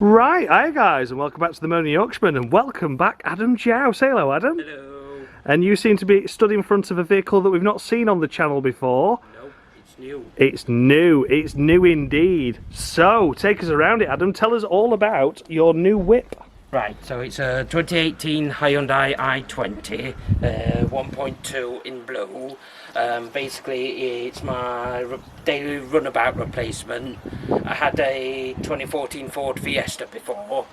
Right, hi guys, and welcome back to the Moaning Yorkshireman, and welcome back Adam Jow. Say hello, Adam. Hello. And you seem to be stood in front of a vehicle that we've not seen on the channel before. Nope, it's new. It's new indeed. So, take us around it, Adam. Tell us all about your new whip. Right, so it's a 2018 Hyundai i20, 1.2 in blue. Basically, it's my daily runabout replacement. I had a 2014 Ford Fiesta before,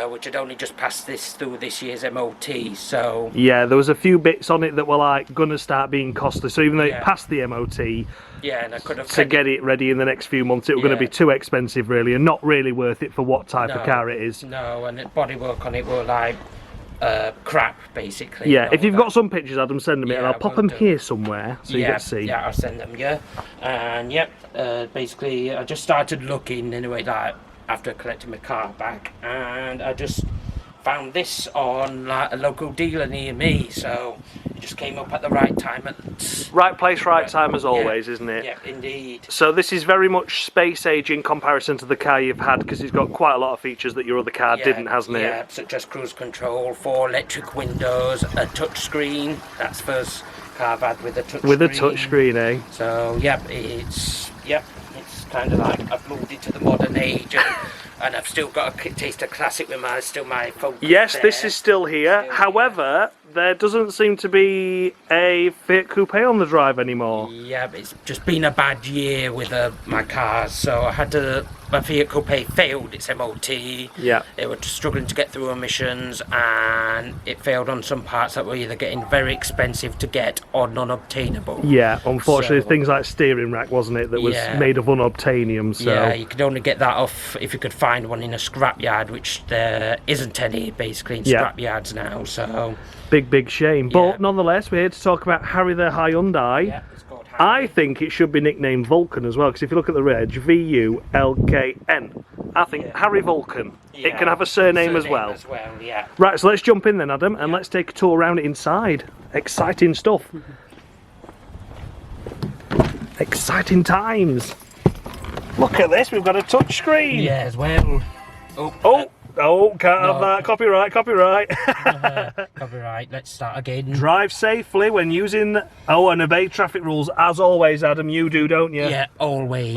which had only just passed through this year's MOT. So yeah, there was a few bits on it that were like gonna start being costly. So even though it passed the MOT, yeah, and I could have to get it ready in the next few months, it was going to be too expensive, really, and not really worth it for what type of car it is. No, and the bodywork on it were like crap, basically. Yeah, if you've got some pictures, Adam, send them in, and I'll pop them here somewhere so you can see. Yeah, I'll send them, And basically, I just started looking anyway, like after collecting my car back, and I just found this on like a local dealer near me, so it just came up at the right time. Right place, right time as always, isn't it? Yeah, indeed. So this is very much space age in comparison to the car you've had, because it's got quite a lot of features that your other car didn't, hasn't it? Yeah, such as cruise control, 4 electric windows, a touch screen. That's the first car I've had with a touch screen. With a touch screen, eh? So it's kind of like I've moved into the modern age, and I've still got a taste of classic with my Focus. Yes, this is still here. However, there doesn't seem to be a Fiat Coupe on the drive anymore. Yeah, but it's just been a bad year with my cars, so I had to. My Fiat Coupe failed its MOT. Yeah. They were struggling to get through emissions, and it failed on some parts that were either getting very expensive to get or non-obtainable. Yeah, unfortunately, things like steering rack, wasn't it, that was made of unobtainium. So yeah, you could only get that off if you could find one in a scrapyard, which there isn't any basically in scrapyards now. So big shame. But nonetheless, we're here to talk about Harry the Hyundai. Yeah, it's called Harry. I think it should be nicknamed Vulcan as well, because if you look at the reg, VULKN. I think Harry Vulcan. It can have a surname as well. Yeah. Right, so let's jump in then, Adam, and let's take a tour around it inside. Exciting stuff. Exciting times. Look at this, we've got a touch screen. Yeah, as well. Can't have that. Copyright. Copyright. Let's start again. Drive safely when using. And obey traffic rules as always, Adam. You do, don't you? Yeah, always.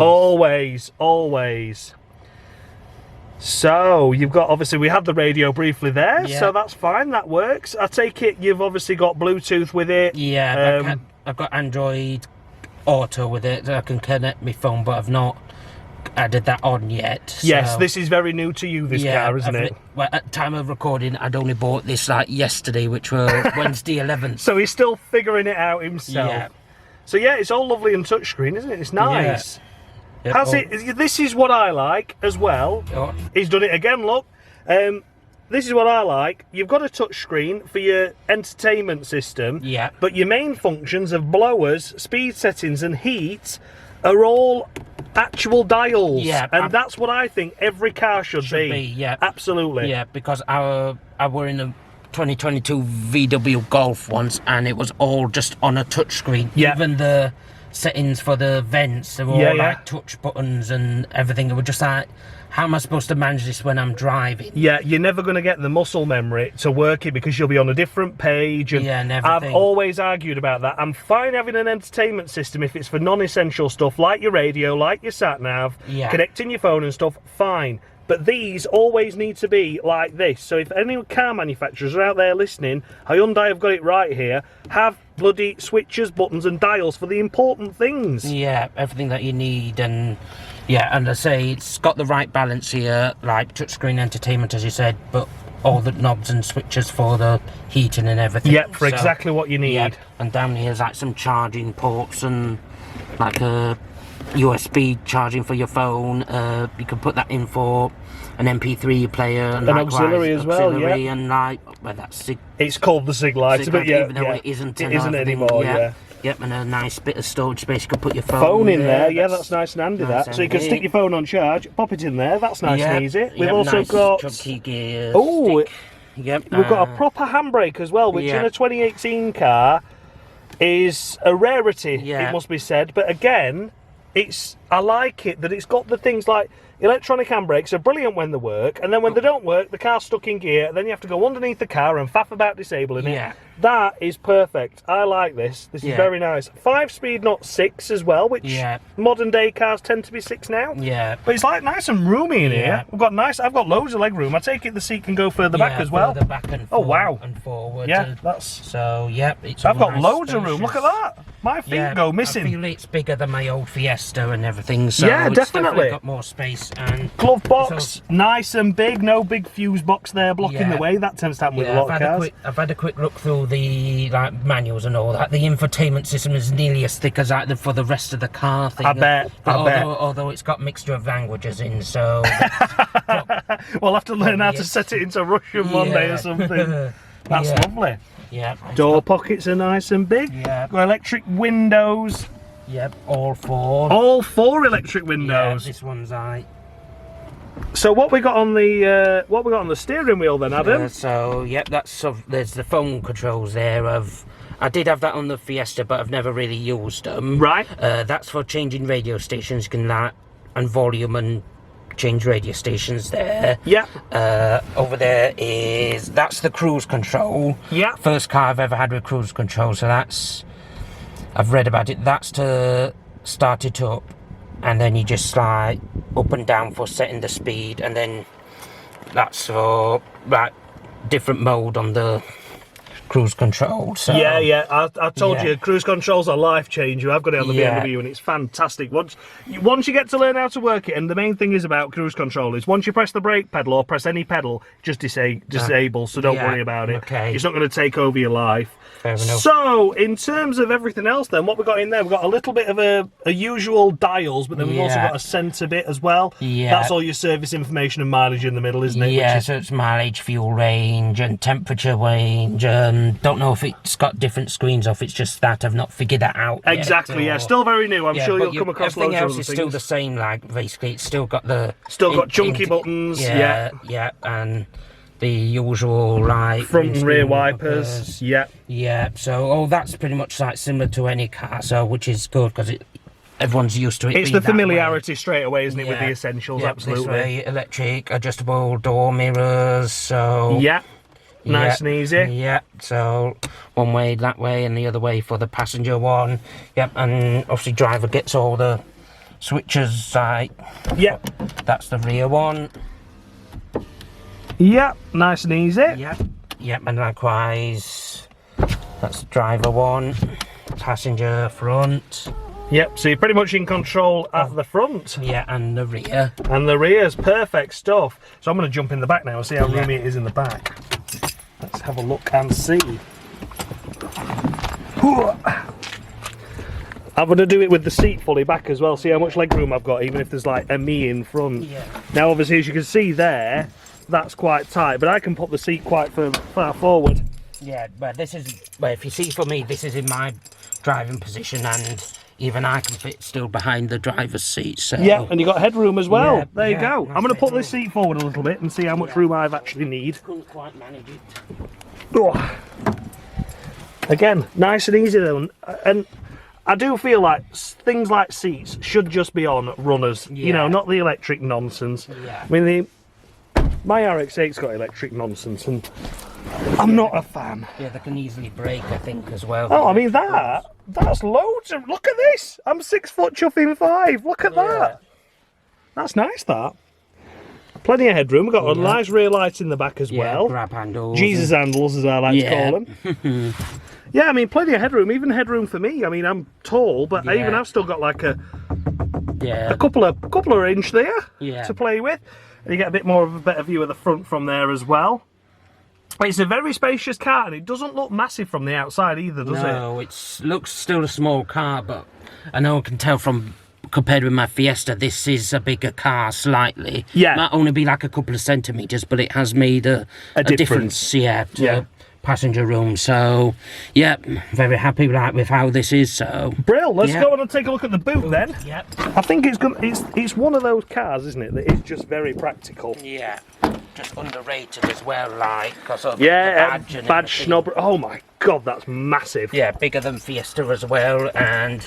Always. So you've got, obviously we had the radio briefly there, so that's fine. That works. I take it you've obviously got Bluetooth with it. Yeah, I've got Android Auto with it. I can connect my phone, but I've not added that on yet. So. Yes, this is very new to you, this car, isn't it? Well, at time of recording, I'd only bought this like yesterday, which was Wednesday 11th. So he's still figuring it out himself. Yeah. So yeah, it's all lovely and touchscreen, isn't it? It's nice. Yeah. This is what I like as well. He's done it again, look. This is what I like. You've got a touchscreen for your entertainment system. Yeah. But your main functions of blowers, speed settings and heat are all actual dials. Yeah. And that's what I think every car should be. Yeah. Absolutely. Yeah, because I were in a 2022 VW Golf once, and it was all just on a touchscreen. Yeah. Even the settings for the vents, they were all like touch buttons and everything. It was just like, how am I supposed to manage this when I'm driving? Yeah, you're never going to get the muscle memory to work it because you'll be on a different page. And I've always argued about that. I'm fine having an entertainment system if it's for non-essential stuff, like your radio, like your sat-nav, connecting your phone and stuff, fine. But these always need to be like this. So if any car manufacturers are out there listening, Hyundai have got it right here. Have bloody switches, buttons and dials for the important things. Yeah, everything that you need. And I say it's got the right balance here, like touchscreen entertainment, as you said, but all the knobs and switches for the heating and everything. Yeah, for exactly what you need. Yeah. And down here's like some charging ports and like a USB charging for your phone. You can put that in for an MP3 player and an auxiliary as well. And like, that's it's called the SIG lighter, but even though it isn't anymore. Yep, and a nice bit of storage space. You can put your phone in there. Yeah, that's nice and handy. So you can stick your phone on charge, pop it in there. That's nice and easy. We've also got chunky gear. We've got a proper handbrake as well, which in a 2018 car is a rarity. It must be said, but again, I like it that it's got the things like electronic handbrakes are brilliant when they work, and then when they don't work, the car's stuck in gear, then you have to go underneath the car and faff about disabling it. That is perfect. I like this. This is very nice. 5-speed, not 6 as well, which modern day cars tend to be 6 now. But it's like nice and roomy in here. I've got loads of leg room. I take it the seat can go further back as well. Further back and forward and forward. I've got loads of room. Look at that. My feet go missing. I feel it's bigger than my old Fiesta and everything. So yeah, it's definitely got more space. And glove box, nice and big. No big fuse box there blocking the way. That tends to happen with a lot of cars. I've had a quick look through the manuals and all that. The infotainment system is nearly as thick as for the rest of the car thing. I bet. Although it's got mixture of languages in, so we'll have to learn how to set it into Russian one day or something. That's lovely. Door pockets are nice and big. Got electric windows. All 4. All 4 electric windows. This one's So what we got on the steering wheel then, Adam? There's the phone controls there. I did have that on the Fiesta, but I've never really used them. Right. That's for changing radio stations. You can and volume and change radio stations there. Over there that's the cruise control. First car I've ever had with cruise control, so I've read about it. That's to start it up, and then you just slide up and down for setting the speed, and then that's for different mode on the cruise control. So I told you, cruise control's a life changer. I've got it on the BMW and it's fantastic. Once you get to learn how to work it, and the main thing is about cruise control is once you press the brake pedal or press any pedal, just disable, so don't worry about it. It's not going to take over your life. Fair enough. So in terms of everything else then, what we've got in there, we've got a little bit of a usual dials, but then we've also got a centre bit as well. That's all your service information and mileage in the middle, isn't it? So it's mileage, fuel range and temperature range. Don't know if it's got different screens or if it's just that. I've not figured that out yet. Exactly, still very new. I'm sure you'll come across loads of other things. Everything else is still the same, basically it's still got the... Still got chunky buttons, and the usual, front and rear wipers, so that's pretty much similar to any car, so which is good, because everyone's used to it. It's the familiarity straight away, isn't it, with the essentials, absolutely. This way, electric, adjustable door mirrors, so... Nice and easy. So one way that way and the other way for the passenger one. And obviously driver gets all the switches. That's the rear one. Nice and easy. And likewise, that's the driver one. Passenger front. So you're pretty much in control at the front. And the rear. And the rear's perfect stuff. So I'm going to jump in the back now and see how roomy it is in the back. Let's have a look and see. I'm going to do it with the seat fully back as well, see how much leg room I've got, even if there's a me in front. Now obviously, as you can see there, that's quite tight, but I can put the seat quite far forward. But this is, if you see for me, this is in my driving position, and even I can fit still behind the driver's seat. So and you got headroom as well. There you go. I'm going to put this seat forward a little bit and see how much room I've actually need. Couldn't quite manage it. Again, nice and easy though, and I do feel like things like seats should just be on runners. You know, not the electric nonsense. I mean, my RX-8's got electric nonsense, and I'm not a fan. They can easily break, I think, as well. Oh, I mean that's loads of. Look at this. I'm 6 foot chuffing 5. Look at that. That's nice. That. Plenty of headroom. We've got a nice rear light in the back as well. Grab handles. Jesus handles, as I like to call them. I mean, plenty of headroom. Even headroom for me. I mean, I'm tall, but even I've still got a couple of inch there to play with. And you get a bit more of a better view of the front from there as well. It's a very spacious car, and it doesn't look massive from the outside either, does it? No, it looks still a small car, but I know I can tell from, compared with my Fiesta, this is a bigger car slightly. It might only be a couple of centimetres, but it has made a difference. To passenger room. So, very happy with how this is. So, Brill, let's go on and take a look at the boot then. I think it's one of those cars, isn't it, that is just very practical. Just underrated as well, because of the badge and badge snob. Oh my God, that's massive. Yeah, bigger than Fiesta as well, and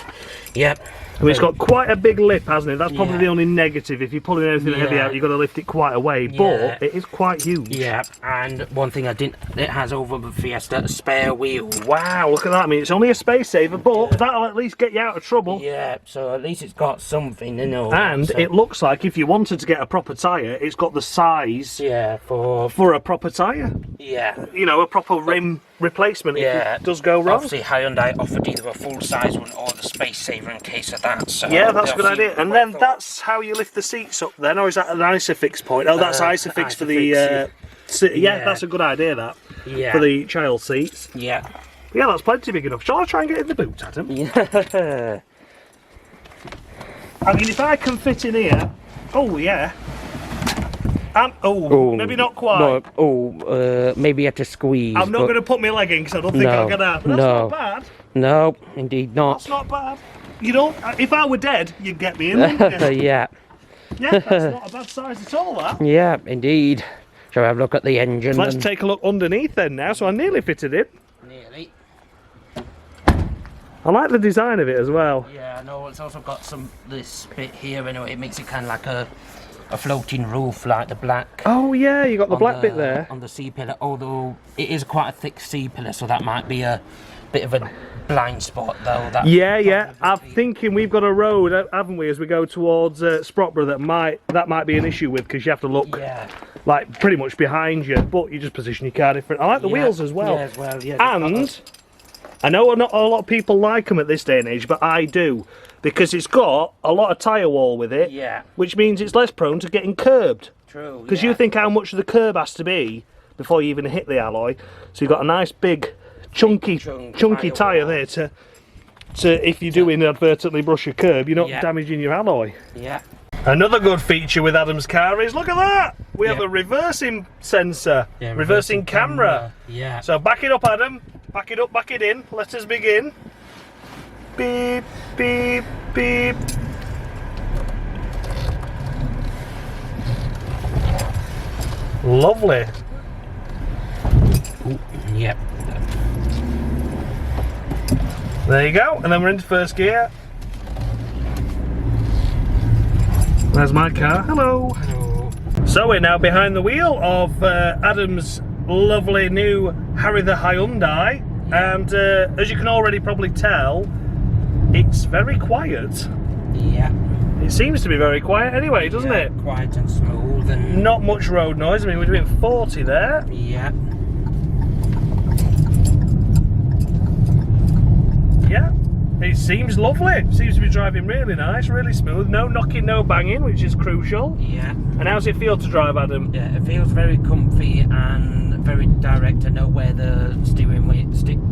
yeah. I mean, it's got quite a big lip, hasn't it? That's probably the only negative. If you're pulling anything heavy out, you've got to lift it quite away, but it is quite huge. Yeah, and one thing it has over the Fiesta, a spare wheel. Wow, look at that. I mean, it's only a space saver, but that'll at least get you out of trouble. Yeah, so at least it's got something, you know. And it looks like if you wanted to get a proper tyre, it's got the size for a proper tyre. Yeah. You know, a proper rim replacement if it does go wrong. Obviously, Hyundai offered either a full-size one or the space saver in case of that. So yeah, that's a good idea. And then that's how you lift the seats up then, or is that an ISOFIX point? Oh, that's ISOFIX for the... yeah, that's a good idea, that. Yeah. For the child seats. Yeah. Yeah, that's plenty big enough. Shall I try and get in the boot, Adam? Yeah. I mean, if I can fit in here... Oh, yeah. Maybe not quite. No, maybe you have to squeeze. I'm not going to put my leg in because I don't think I'm going to have. But that's not bad. No, indeed not. That's not bad. You know, if I were dead, you'd get me in, wouldn't you? Yeah. Yeah, that's not a bad size at all, that. Yeah, indeed. Shall we have a look at the engine? Let's take a look underneath then now, so I nearly fitted it. Nearly. I like the design of it as well. Yeah, I know, it's also got this bit here anyway, it makes it kind of like a floating roof, like the black. Oh yeah, you got the black bit there. On the C-pillar, although it is quite a thick C-pillar, so that might be a bit of a blind spot though. Yeah. I'm thinking we've got a road, haven't we, as we go towards Sprotborough that might be an issue with, because you have to look like pretty much behind you, but you just position your car different. I like the wheels as well. And I know not a lot of people like them at this day and age, but I do, because it's got a lot of tyre wall with it, which means it's less prone to getting curbed. True. Because you think how much the curb has to be before you even hit the alloy, so you've got a nice big chunky tyre there to if you do inadvertently brush your curb, you're not damaging your alloy. Yeah. Another good feature with Adam's car is, look at that! We have a reversing sensor, reversing camera. Yeah. So back it up, Adam. Back it up, back it in. Let us begin. Beep, beep, beep. Lovely. Ooh, yep. There you go, and then we're into first gear. There's my car. Hello. Hello. So we're now behind the wheel of Adam's lovely new Hyundai, and as you can already probably tell, it's very quiet. Yeah. It seems to be very quiet anyway, doesn't it? Quiet and smooth, and not much road noise. I mean, we're doing 40 there. Yeah. Yeah. It seems lovely. It seems to be driving really nice, really smooth. No knocking, no banging, which is crucial. Yeah. And how's it feel to drive, Adam? Yeah, it feels very comfy and very direct. I know where the steering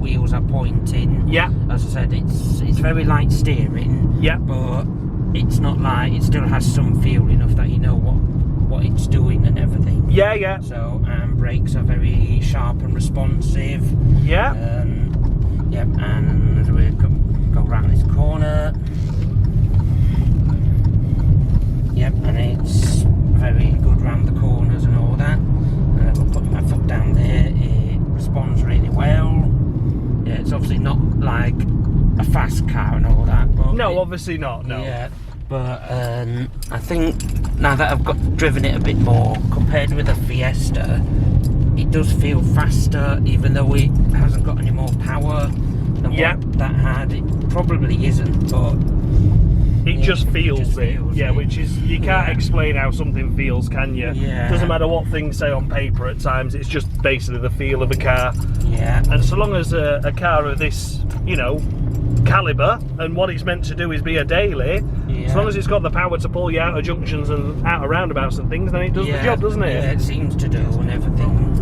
wheels are pointing. Yeah. As I said, it's very light steering. Yeah. But it's not like, it still has some feel enough that you know what it's doing and everything. Yeah, yeah. So brakes are very sharp and responsive. Yeah. Yep, and we go around this corner. Yep, and it's very good round the corners and all that. I'll put my foot down there. It responds really well. Yeah, it's obviously not like a fast car and all that. But no, obviously not. No. Yeah, but I think now that I've driven it a bit more compared with a Fiesta, it does feel faster, even though it hasn't got any more power than what that had. It probably isn't, but it just feels it. Yeah, which is, you can't explain how something feels, can you? Yeah. Doesn't matter what things say on paper at times, it's just basically the feel of a car. Yeah. And so long as a car of this, you know, calibre, and what it's meant to do is be a daily, as long as it's got the power to pull you out of junctions and out of roundabouts and things, then it does the job, doesn't it? Yeah, it seems to do, and everything.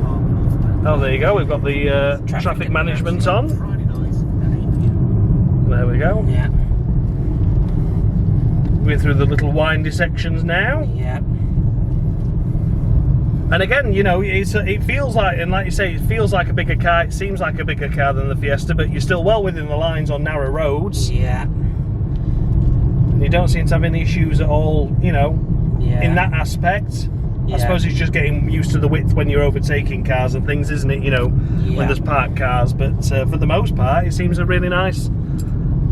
Oh, there you go, we've got the traffic management on. There we go. Yeah. We're through the little windy sections now. Yeah. And again, you know, it feels like, and like you say, it feels like a bigger car. It seems like a bigger car than the Fiesta, but you're still well within the lines on narrow roads. Yeah. You don't seem to have any issues at all, you know, in that aspect. I suppose it's just getting used to the width when you're overtaking cars and things, isn't it? You know, when there's parked cars. But for the most part, it seems a really nice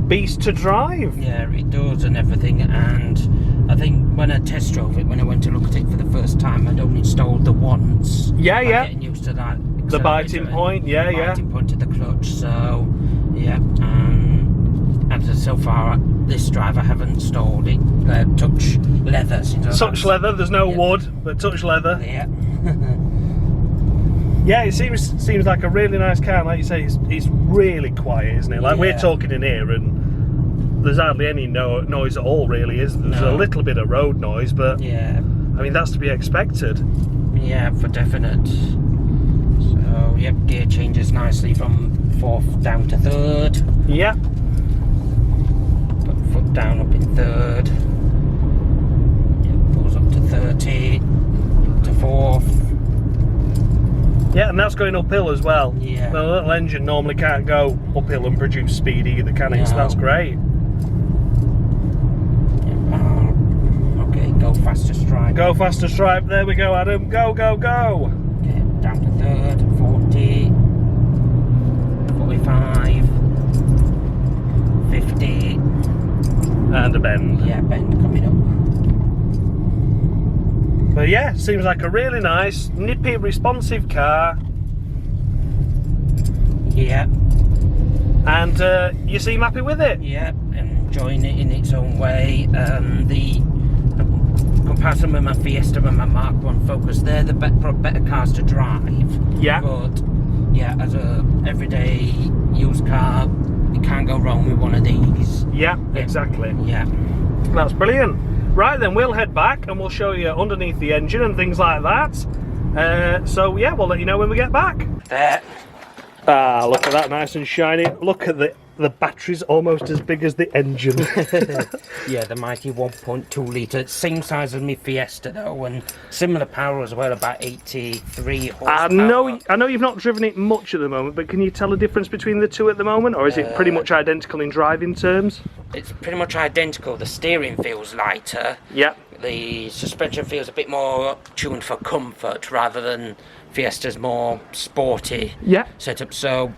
beast to drive. Yeah, it does and everything. And I think when I test drove it, when I went to look at it for the first time, I'd only installed the once. Yeah, yeah. Getting used to that. The biting point, yeah, yeah. Biting point of the clutch. So, yeah. And so far, this drive I haven't installed it. Touch leather. Touch leather. There's no wood, but touch leather. Yeah. Yeah, it seems like a really nice car. Like you say, it's really quiet, isn't it? Like we're talking in here, and there's hardly any noise at all, really. There's a little bit of road noise, but yeah, I mean that's to be expected. Yeah, for definite. So yep, gear changes nicely from 4th down to 3rd. Yeah. Put foot down up in 3rd. Yep, pulls up to 30, to 4th. Yeah, and that's going uphill as well. Yeah. The little engine normally can't go uphill and produce speed either, can it? No. So that's great. Yep. Okay, go faster stripe. Go faster stripe. There we go, Adam. Go, go, go. Okay, down to 3rd, 40, 45, 50. And a bend. Yeah, bend coming up. But yeah, seems like a really nice, nippy, responsive car. Yeah. And you seem happy with it? Yeah, enjoying it in its own way. The comparison with my Fiesta and my Mark 1 Focus, they're the better cars to drive. Yeah. But yeah, as a everyday used car, you can't go wrong with one of these. Yeah, exactly. Yeah. That's brilliant. Right then, we'll head back and we'll show you underneath the engine and things like that. So yeah, we'll let you know when we get back. There. Ah, look at that, nice and shiny. Look at the battery's almost as big as the engine. Yeah, the mighty 1.2 litre, same size as my Fiesta though, and similar power as well, about 83 horsepower. I know you've not driven it much at the moment, but can you tell the difference between the two at the moment, or is it pretty much identical in driving terms? It's pretty much identical. The steering feels lighter. Yeah. The suspension feels a bit more tuned for comfort rather than Fiesta's more sporty setup. So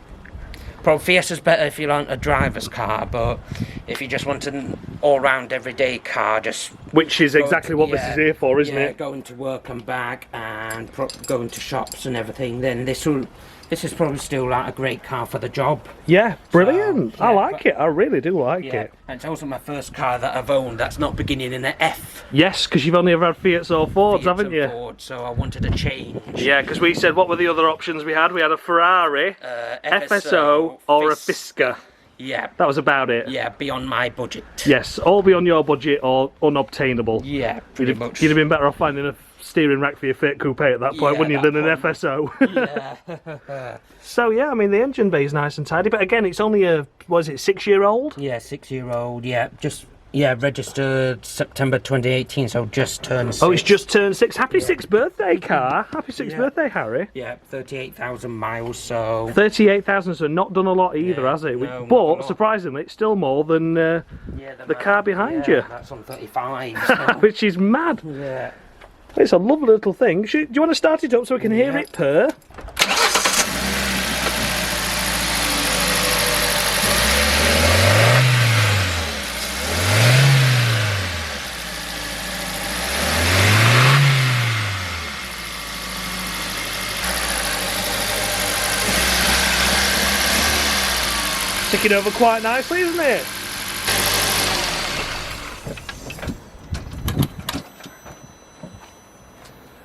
probably Fiesta's better if you want a driver's car, but if you just want an all-round everyday car, just which is exactly what this is here for, isn't it? Going to work and back and going to shops and everything, then this is probably still like a great car for the job. Yeah, brilliant. So, I like it. I really do like it. And it's also my first car that I've owned that's not beginning in an F. Yes, because you've only ever had Fiats or Fords, haven't you? Ford, so I wanted a change. Yeah, because we said, what were the other options we had? We had a Ferrari, FSO, or a Fisker. Yeah. That was about it. Yeah, beyond my budget. Yes, all beyond your budget or unobtainable. Yeah, pretty much. You'd have been better off finding a steering rack for your Fiat Coupe at that point, wouldn't you, than an FSO? Yeah. So yeah, I mean the engine bay is nice and tidy, but again, it's only a 6-year-old? Yeah, 6-year-old. Yeah, registered September 2018, so just turned 6. Oh, it's just turned 6. Happy 6th birthday, car. Happy 6th birthday, Harry. Yeah, 38,000 miles, so... 38,000, so not done a lot either, has it? No, but, surprisingly, it's still more than the car behind you. That's on 35. So. Which is mad. Yeah. It's a lovely little thing. Do you want to start it up so we can hear it purr? Ticking over quite nicely, isn't it?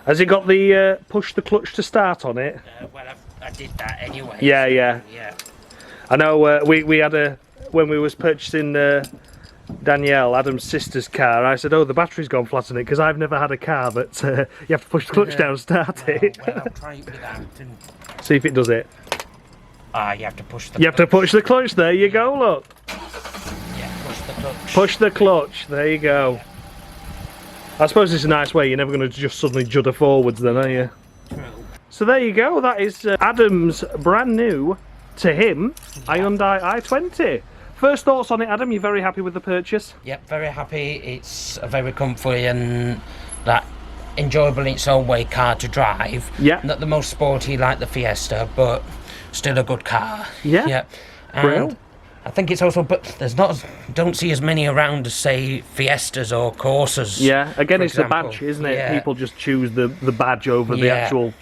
Has it got the push the clutch to start on it? Well, I did that anyway. Yeah. I know we had when we was purchasing Danielle, Adam's sister's car, I said, oh, the battery's gone flat on it, because I've never had a car that you have to push the clutch down and start it. Well, I'll try it without. And... See if it does it. You have to push the You have to push the clutch, there you go, look. Yeah, push the clutch. Push the clutch, there you go. Yeah. I suppose it's a nice way, you're never going to just suddenly judder forwards then, are you? True. So there you go, that is Adam's brand new, to him, Hyundai i20. First thoughts on it, Adam, you're very happy with the purchase? Yep, very happy. It's very comfy and that enjoyable in its own way car to drive. Yeah. Not the most sporty like the Fiesta, but still a good car. Yeah. Yeah. And I think it's also, but there's not, don't see as many around as say Fiestas or Corsas. Yeah, again, it's example. the badge, isn't it? Yeah. People just choose the badge over the actual,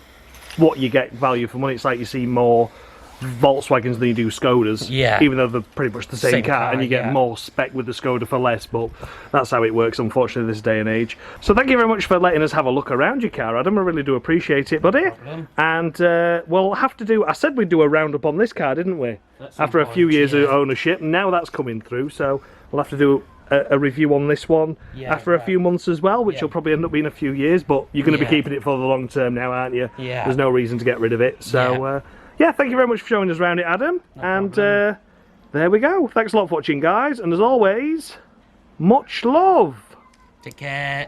what you get value for money. It's like you see more Volkswagens than you do Skodas, even though they're pretty much the same car, and you get more spec with the Skoda for less, but that's how it works, unfortunately, this day and age. So thank you very much for letting us have a look around your car, Adam. I really do appreciate it, buddy. No and we'll have to do, I said we'd do a roundup on this car, didn't we? After a few years of ownership, now that's coming through, so we'll have to do a review on this one after a few months as well, which will probably end up being a few years, but you're going to be keeping it for the long term now, aren't you? Yeah. There's no reason to get rid of it, so yeah, thank you very much for showing us around it, Adam. And there we go. Thanks a lot for watching, guys. And as always, much love. Take care.